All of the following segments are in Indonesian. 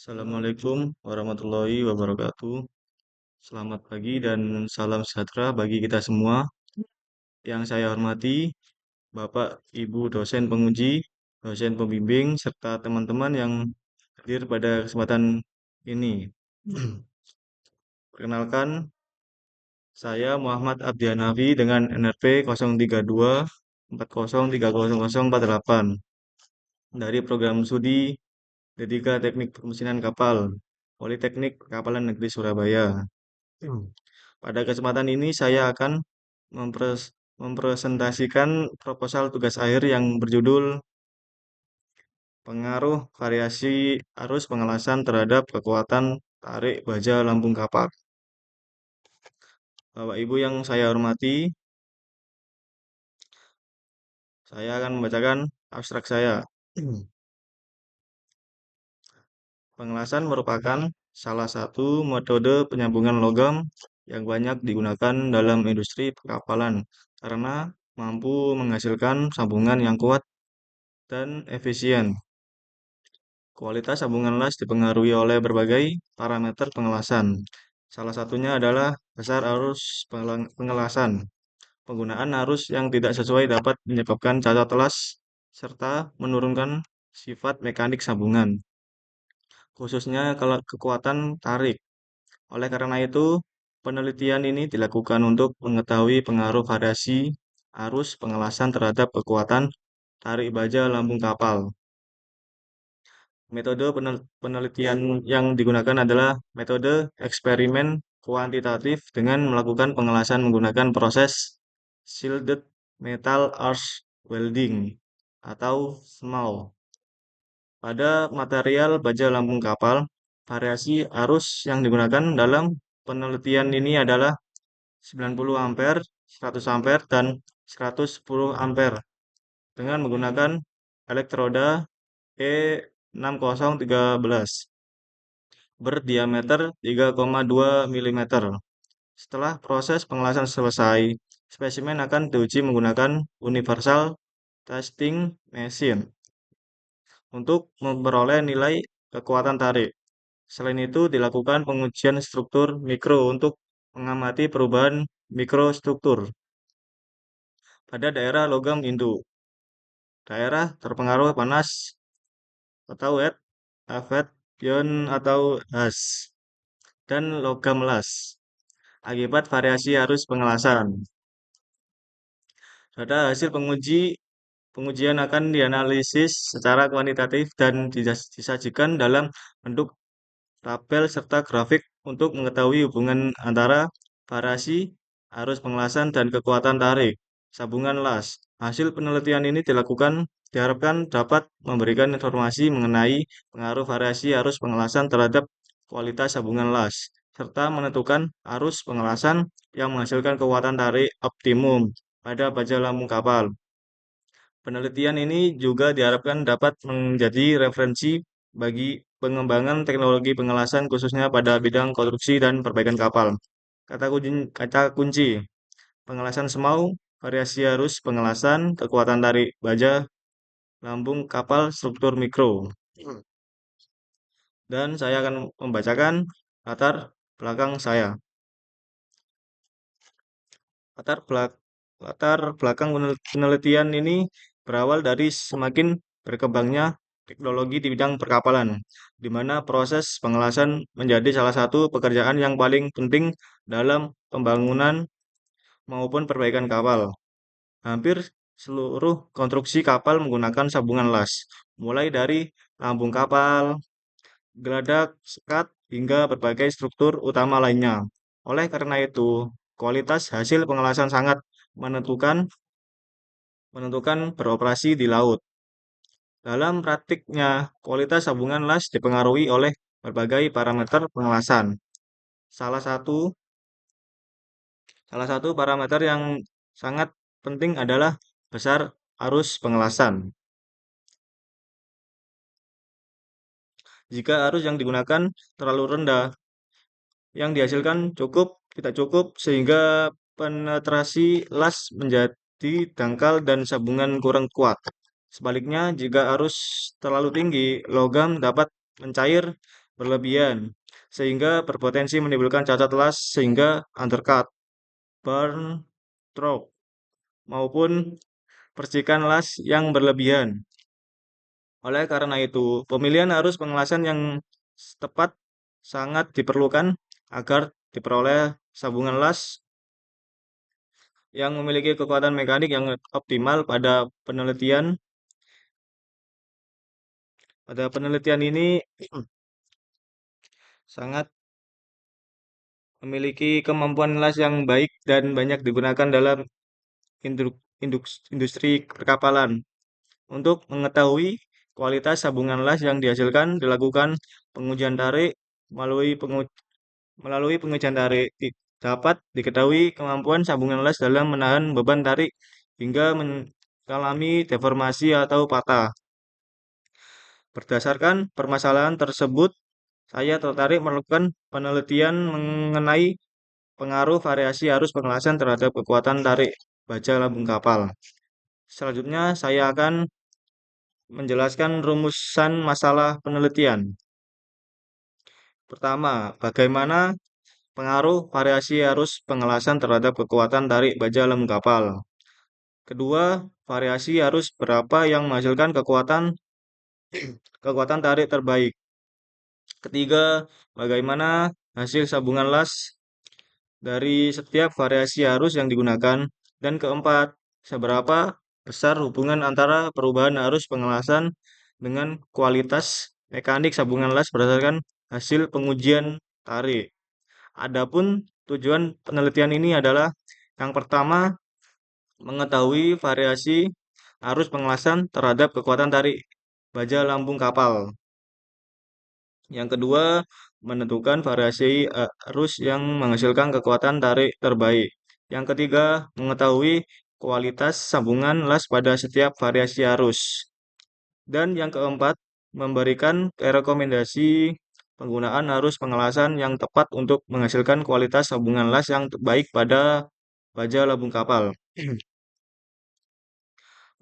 Assalamualaikum warahmatullahi wabarakatuh. Selamat pagi dan salam sejahtera bagi kita semua. Yang saya hormati, Bapak, Ibu dosen penguji, dosen pembimbing, serta teman-teman yang hadir pada kesempatan ini. Perkenalkan, saya Muhammad Abdianafi dengan NRP 032 40300048 dari program studi D3 Teknik Permesinan Kapal, Politeknik Perkapalan Negeri Surabaya. Pada kesempatan ini saya akan mempresentasikan proposal tugas akhir yang berjudul Pengaruh Variasi Arus Pengelasan Terhadap Kekuatan Tarik Baja Lambung Kapal. Bapak Ibu yang saya hormati, saya akan membacakan abstrak saya. Pengelasan merupakan salah satu metode penyambungan logam yang banyak digunakan dalam industri perkapalan karena mampu menghasilkan sambungan yang kuat dan efisien. Kualitas sambungan las dipengaruhi oleh berbagai parameter pengelasan. Salah satunya adalah besar arus pengelasan. Penggunaan arus yang tidak sesuai dapat menyebabkan cacat las serta menurunkan sifat mekanik sambungan, khususnya kalau kekuatan tarik. Oleh karena itu, penelitian ini dilakukan untuk mengetahui pengaruh variasi arus pengelasan terhadap kekuatan tarik baja lambung kapal. Metode penelitian yang digunakan adalah metode eksperimen kuantitatif dengan melakukan pengelasan menggunakan proses shielded metal arc welding atau SMAW. Pada material baja lambung kapal, variasi arus yang digunakan dalam penelitian ini adalah 90 ampere, 100 ampere, dan 110 ampere dengan menggunakan elektroda E6013 berdiameter 3,2 mm. Setelah proses pengelasan selesai, spesimen akan diuji menggunakan Universal Testing Machine untuk memperoleh nilai kekuatan tarik. Selain itu, dilakukan pengujian struktur mikro untuk mengamati perubahan mikrostruktur pada daerah logam induk, daerah terpengaruh panas atau wet, avet, pion atau has, dan logam las akibat variasi arus pengelasan. Pada hasil pengujian akan dianalisis secara kuantitatif dan disajikan dalam bentuk tabel serta grafik untuk mengetahui hubungan antara variasi arus pengelasan dan kekuatan tarik sambungan las. Hasil penelitian ini diharapkan dapat memberikan informasi mengenai pengaruh variasi arus pengelasan terhadap kualitas sambungan las, serta menentukan arus pengelasan yang menghasilkan kekuatan tarik optimum pada baja lambung kapal. Penelitian ini juga diharapkan dapat menjadi referensi bagi pengembangan teknologi pengelasan khususnya pada bidang konstruksi dan perbaikan kapal. Kata kunci pengelasan semau, variasi arus pengelasan, kekuatan tarik baja, lambung kapal, struktur mikro. Dan saya akan membacakan latar belakang saya. Latar belakang penelitian ini berawal dari semakin berkembangnya teknologi di bidang perkapalan, di mana proses pengelasan menjadi salah satu pekerjaan yang paling penting dalam pembangunan maupun perbaikan kapal. Hampir seluruh konstruksi kapal menggunakan sambungan las, mulai dari lambung kapal, geladak, sekat, hingga berbagai struktur utama lainnya. Oleh karena itu, kualitas hasil pengelasan sangat menentukan beroperasi di laut. Dalam praktiknya, kualitas sambungan las dipengaruhi oleh berbagai parameter pengelasan. Salah satu parameter yang sangat penting adalah besar arus pengelasan. Jika arus yang digunakan terlalu rendah, yang dihasilkan tidak cukup sehingga penetrasi las menjadi dangkal dan sambungan kurang kuat. Sebaliknya, jika arus terlalu tinggi, logam dapat mencair, berlebihan, sehingga berpotensi menimbulkan cacat las sehingga undercut, burn, stroke, maupun percikan las yang berlebihan. Oleh karena itu, pemilihan arus pengelasan yang tepat sangat diperlukan agar diperoleh sabungan las yang memiliki kekuatan mekanik yang optimal. Pada penelitian ini sangat memiliki kemampuan las yang baik dan banyak digunakan dalam industri perkapalan. Untuk mengetahui kualitas sabungan las yang dihasilkan, dilakukan pengujian tarik. Melalui pengujian tarik dapat diketahui kemampuan sabungan las dalam menahan beban tarik hingga mengalami deformasi atau patah. Berdasarkan permasalahan tersebut, saya tertarik melakukan penelitian mengenai pengaruh variasi arus pengelasan terhadap kekuatan tarik baja lambung kapal. Selanjutnya, saya akan menjelaskan rumusan masalah penelitian. Pertama, bagaimana pengaruh variasi arus pengelasan terhadap kekuatan tarik baja lambung kapal. Kedua, variasi arus berapa yang menghasilkan kekuatan tarik terbaik. Ketiga, bagaimana hasil sabungan las dari setiap variasi arus yang digunakan. Dan keempat, seberapa besar hubungan antara perubahan arus pengelasan dengan kualitas mekanik sabungan las berdasarkan hasil pengujian tarik. Adapun tujuan penelitian ini adalah yang pertama, mengetahui variasi arus pengelasan terhadap kekuatan tarik baja lambung kapal. Yang kedua, menentukan variasi arus yang menghasilkan kekuatan tarik terbaik. Yang ketiga, mengetahui kualitas sambungan las pada setiap variasi arus. Dan yang keempat, memberikan rekomendasi penggunaan arus pengelasan yang tepat untuk menghasilkan kualitas sambungan las yang baik pada baja lambung kapal.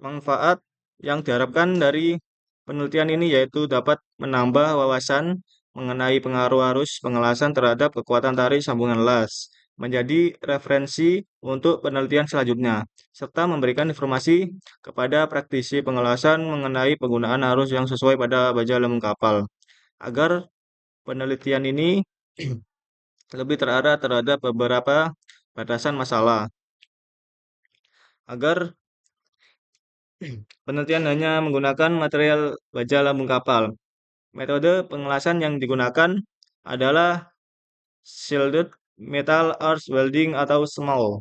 Manfaat yang diharapkan dari penelitian ini yaitu dapat menambah wawasan mengenai pengaruh arus pengelasan terhadap kekuatan tarik sambungan las, menjadi referensi untuk penelitian selanjutnya, serta memberikan informasi kepada praktisi pengelasan mengenai penggunaan arus yang sesuai pada baja lambung kapal, agar penelitian ini lebih terarah terhadap beberapa batasan masalah, agar penelitian hanya menggunakan material baja lambung kapal. Metode pengelasan yang digunakan adalah shielded metal arch welding atau SMAW.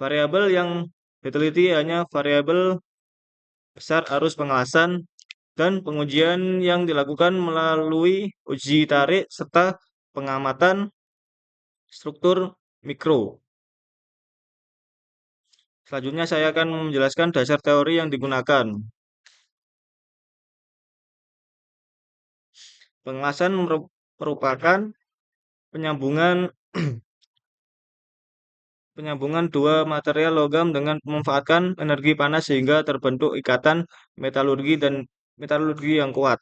Variabel yang diteliti hanya variabel besar arus pengelasan dan pengujian yang dilakukan melalui uji tarik serta pengamatan struktur mikro. Selanjutnya saya akan menjelaskan dasar teori yang digunakan. Pengelasan merupakan penyambungan dua material logam dengan memanfaatkan energi panas sehingga terbentuk ikatan metalurgi yang kuat.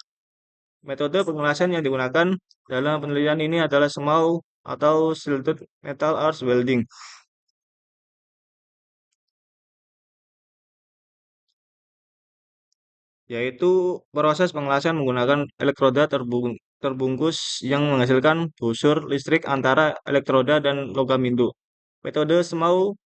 Metode pengelasan yang digunakan dalam penelitian ini adalah SMAW atau Shielded Metal Arch Welding. Yaitu proses pengelasan menggunakan elektroda terbungkus yang menghasilkan busur listrik antara elektroda dan logam induk. Metode SMAW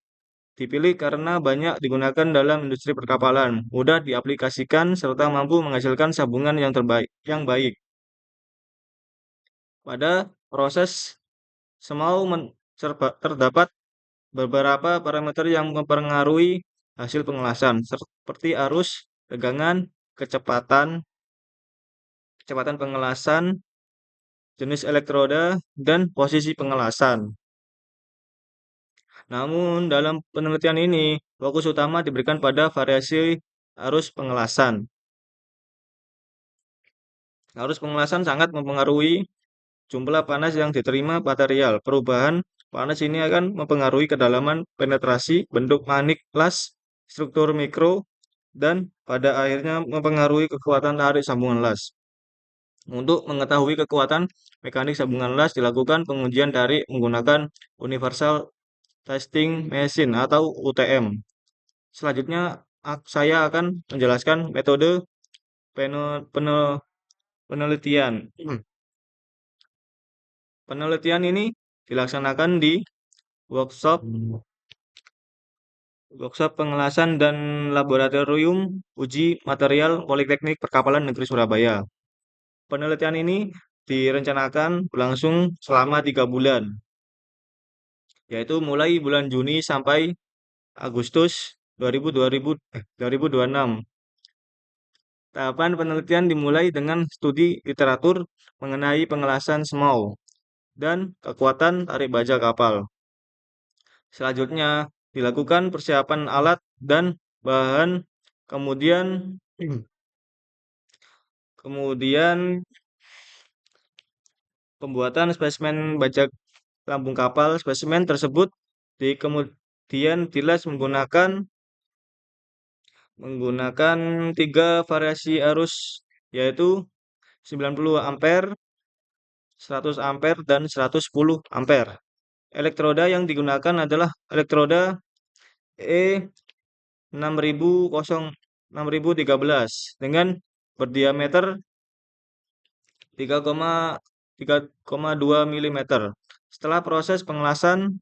dipilih karena banyak digunakan dalam industri perkapalan, mudah diaplikasikan, serta mampu menghasilkan sabungan yang baik. Pada proses SMAW terdapat beberapa parameter yang mempengaruhi hasil pengelasan, seperti arus, tegangan, kecepatan pengelasan, jenis elektroda, dan posisi pengelasan. Namun, dalam penelitian ini, fokus utama diberikan pada variasi arus pengelasan. Arus pengelasan sangat mempengaruhi jumlah panas yang diterima material. Perubahan panas ini akan mempengaruhi kedalaman penetrasi, bentuk manik las, struktur mikro, dan pada akhirnya mempengaruhi kekuatan tarik sambungan las. Untuk mengetahui kekuatan mekanik sambungan las dilakukan pengujian tarik menggunakan Universal Testing Machine atau UTM. Selanjutnya saya akan menjelaskan metode penelitian. Penelitian ini dilaksanakan di workshop workshop pengelasan dan laboratorium uji material Politeknik Perkapalan Negeri Surabaya. Penelitian ini direncanakan berlangsung selama 3 bulan, yaitu mulai bulan Juni sampai Agustus 2026. Tahapan penelitian dimulai dengan studi literatur mengenai pengelasan semau dan kekuatan tarik baja kapal. Selanjutnya dilakukan persiapan alat dan bahan, kemudian pembuatan spesimen baja lambung kapal. Spesimen tersebut kemudian dilas menggunakan 3 variasi arus, yaitu 90 ampere, 100 ampere, dan 110 ampere. Elektroda yang digunakan adalah elektroda E6013 dengan berdiameter 3,2 mm. Setelah proses pengelasan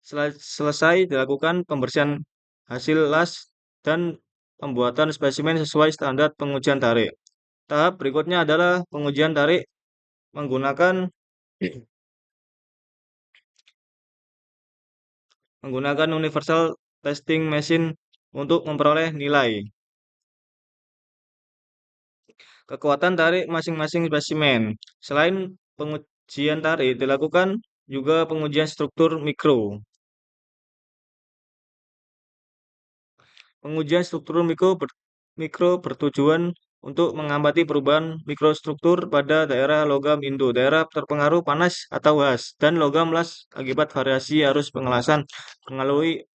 selesai, dilakukan pembersihan hasil las dan pembuatan spesimen sesuai standar pengujian tarik. Tahap berikutnya adalah pengujian tarik menggunakan Universal Testing Machine untuk memperoleh nilai kekuatan tarik masing-masing spesimen. Selain pengujian tarik, dilakukan juga pengujian struktur mikro. Pengujian struktur mikro bertujuan untuk mengamati perubahan mikrostruktur pada daerah logam Indo, daerah terpengaruh panas atau has, dan logam las akibat variasi arus pengelasan.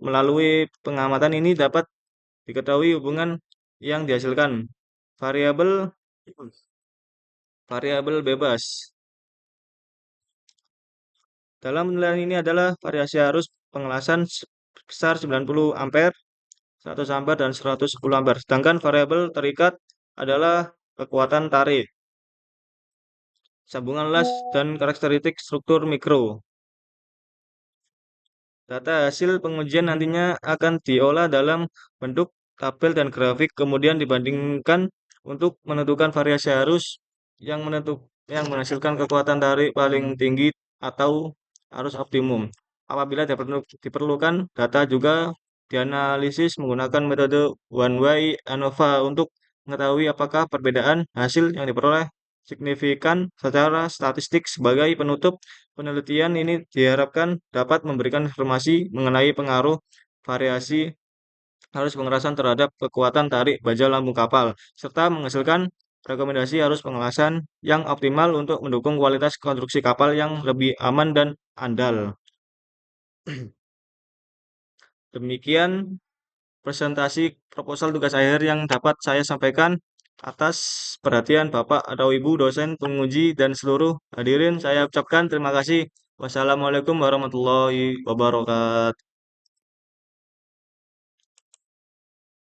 Melalui pengamatan ini dapat diketahui hubungan yang dihasilkan variabel bebas. Dalam penilaian ini adalah variasi arus pengelasan sebesar 90 ampere, 100 ampere, dan 110 ampere. Sedangkan variabel terikat adalah kekuatan tarik, sambungan las, dan karakteristik struktur mikro. Data hasil pengujian nantinya akan diolah dalam bentuk tabel dan grafik, kemudian dibandingkan untuk menentukan variasi arus yang menghasilkan kekuatan tarik paling tinggi atau arus optimum. Apabila diperlukan, data juga dianalisis menggunakan metode one way ANOVA untuk mengetahui apakah perbedaan hasil yang diperoleh signifikan secara statistik. Sebagai penutup, penelitian ini diharapkan dapat memberikan informasi mengenai pengaruh variasi arus pengerasan terhadap kekuatan tarik baja lambung kapal, serta menghasilkan rekomendasi arus pengelasan yang optimal untuk mendukung kualitas konstruksi kapal yang lebih aman dan andal. Demikian presentasi proposal tugas akhir yang dapat saya sampaikan. Atas perhatian Bapak atau Ibu dosen, penguji, dan seluruh hadirin, saya ucapkan terima kasih. Wassalamualaikum warahmatullahi wabarakatuh.